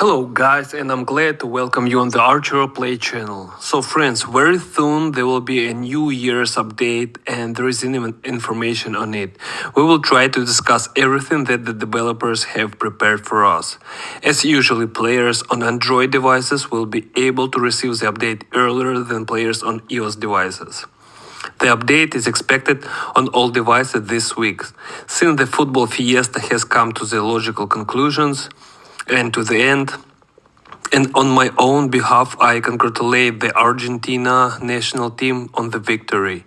Hello guys, and I'm glad to welcome you on the Archero Play channel. So friends, very soon there will be a New Year's update and there is information on it. We will try to discuss everything that the developers have prepared for us. As usually, players on Android devices will be able to receive the update earlier than players on iOS devices. The update is expected on all devices this week. Since the football fiesta has come to the logical conclusions, and to the end. And on my own behalf, I congratulate the Argentina national team on the victory.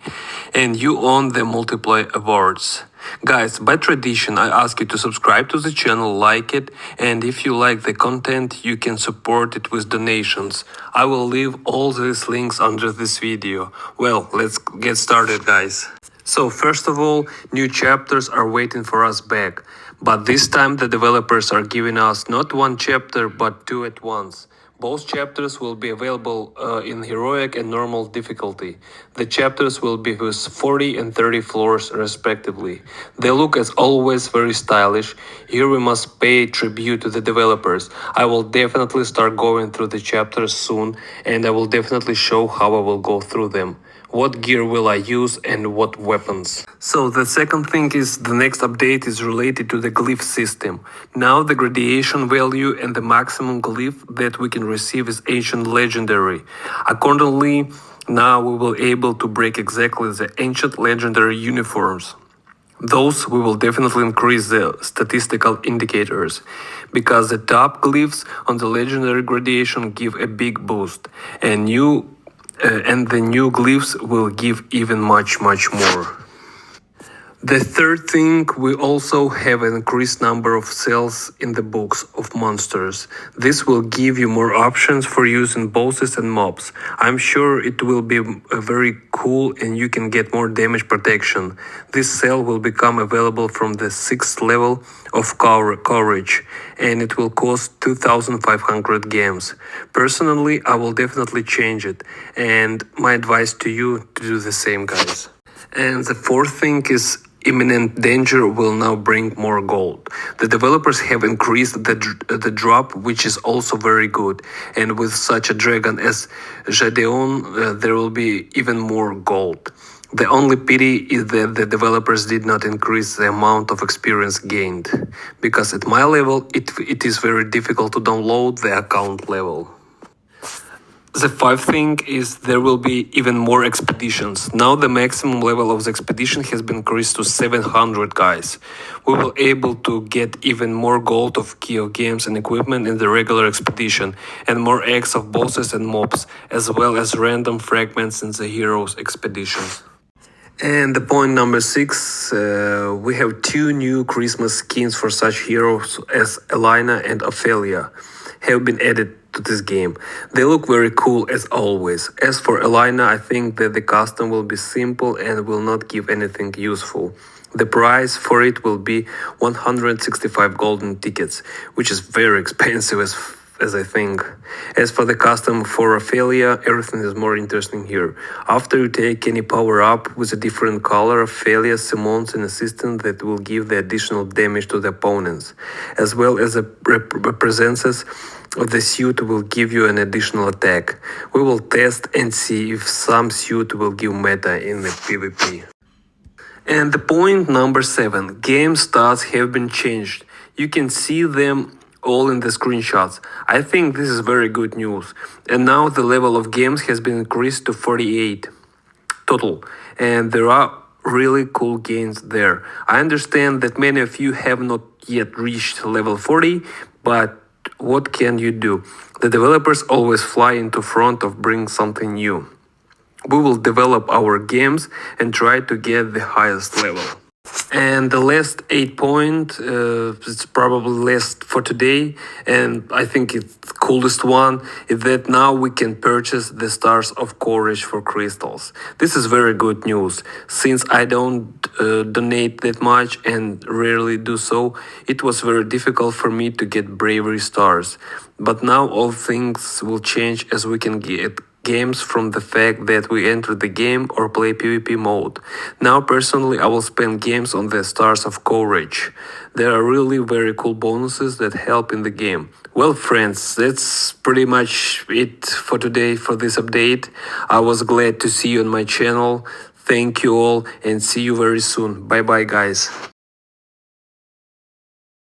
And you won the multiple awards. Guys, by tradition, I ask you to subscribe to the channel, like it, and if you like the content, you can support it with donations. I will leave all these links under this video. Well, let's get started, guys. So first of all, new chapters are waiting for us back. But this time the developers are giving us not one chapter, but two at once. Both chapters will be available in heroic and normal difficulty. The chapters will be with 40 and 30 floors respectively. They look as always very stylish. Here we must pay tribute to the developers. I will definitely start going through the chapters soon, and I will definitely show how I will go through them. What gear will I use and what weapons? So the second thing is the next update is related to the Glyph system. Now the gradation value and the maximum Glyph that we can receive is ancient legendary. Accordingly, now we will able to break exactly the ancient legendary uniforms. Those we will definitely increase the statistical indicators, because the top glyphs on the legendary gradation give a big boost, and the new glyphs will give even much more. The third thing, we also have an increased number of cells in the books of monsters. This will give you more options for using bosses and mobs. I'm sure it will be very cool and you can get more damage protection. This cell will become available from the 6th level of courage, and it will cost 2,500 gems. Personally, I will definitely change it, and my advice to you to do the same, guys. And the fourth thing is imminent danger will now bring more gold. The developers have increased the drop, which is also very good. And with such a dragon as Jadeon, there will be even more gold. The only pity is that the developers did not increase the amount of experience gained, because at my level it is very difficult to download the account level. The fifth thing is there will be even more expeditions. Now the maximum level of the expedition has been increased to 700 guys. We will able to get even more gold of key of games and equipment in the regular expedition, and more eggs of bosses and mobs, as well as random fragments in the heroes expeditions. And the point number 6, we have 2 new Christmas skins for such heroes as Elena and Ophelia have been added to this game. They look very cool as always. As for Elena, I think that the custom will be simple and will not give anything useful. The price for it will be 165 golden tickets, which is very expensive as I think. As for the custom for Ophelia, everything is more interesting here. After you take any power up with a different color, Ophelia summons an assistant that will give the additional damage to the opponents, as well as the presences of the suit will give you an additional attack. We will test and see if some suit will give meta in the PvP. And the point number 7, game stats have been changed. You can see them all in the screenshots. I think this is very good news. And now the level of games has been increased to 48 total, and there are really cool games there. I understand that many of you have not yet reached level 40, but what can you do? The developers always fly into front of bring something new. We will develop our games and try to get the highest level. And the last 8 point, it's probably last for today, and I think it's the coolest one, is that now we can purchase the Stars of Courage for crystals. This is very good news. Since I don't donate that much and rarely do so, it was very difficult for me to get bravery stars. But now all things will change as we can games from the fact that we enter the game or play PvP mode. Now, personally, I will spend games on the Stars of Courage. There are really very cool bonuses that help in the game. Well, friends, that's pretty much it for today for this update. I was glad to see you on my channel. Thank you all and see you very soon. Bye bye, guys.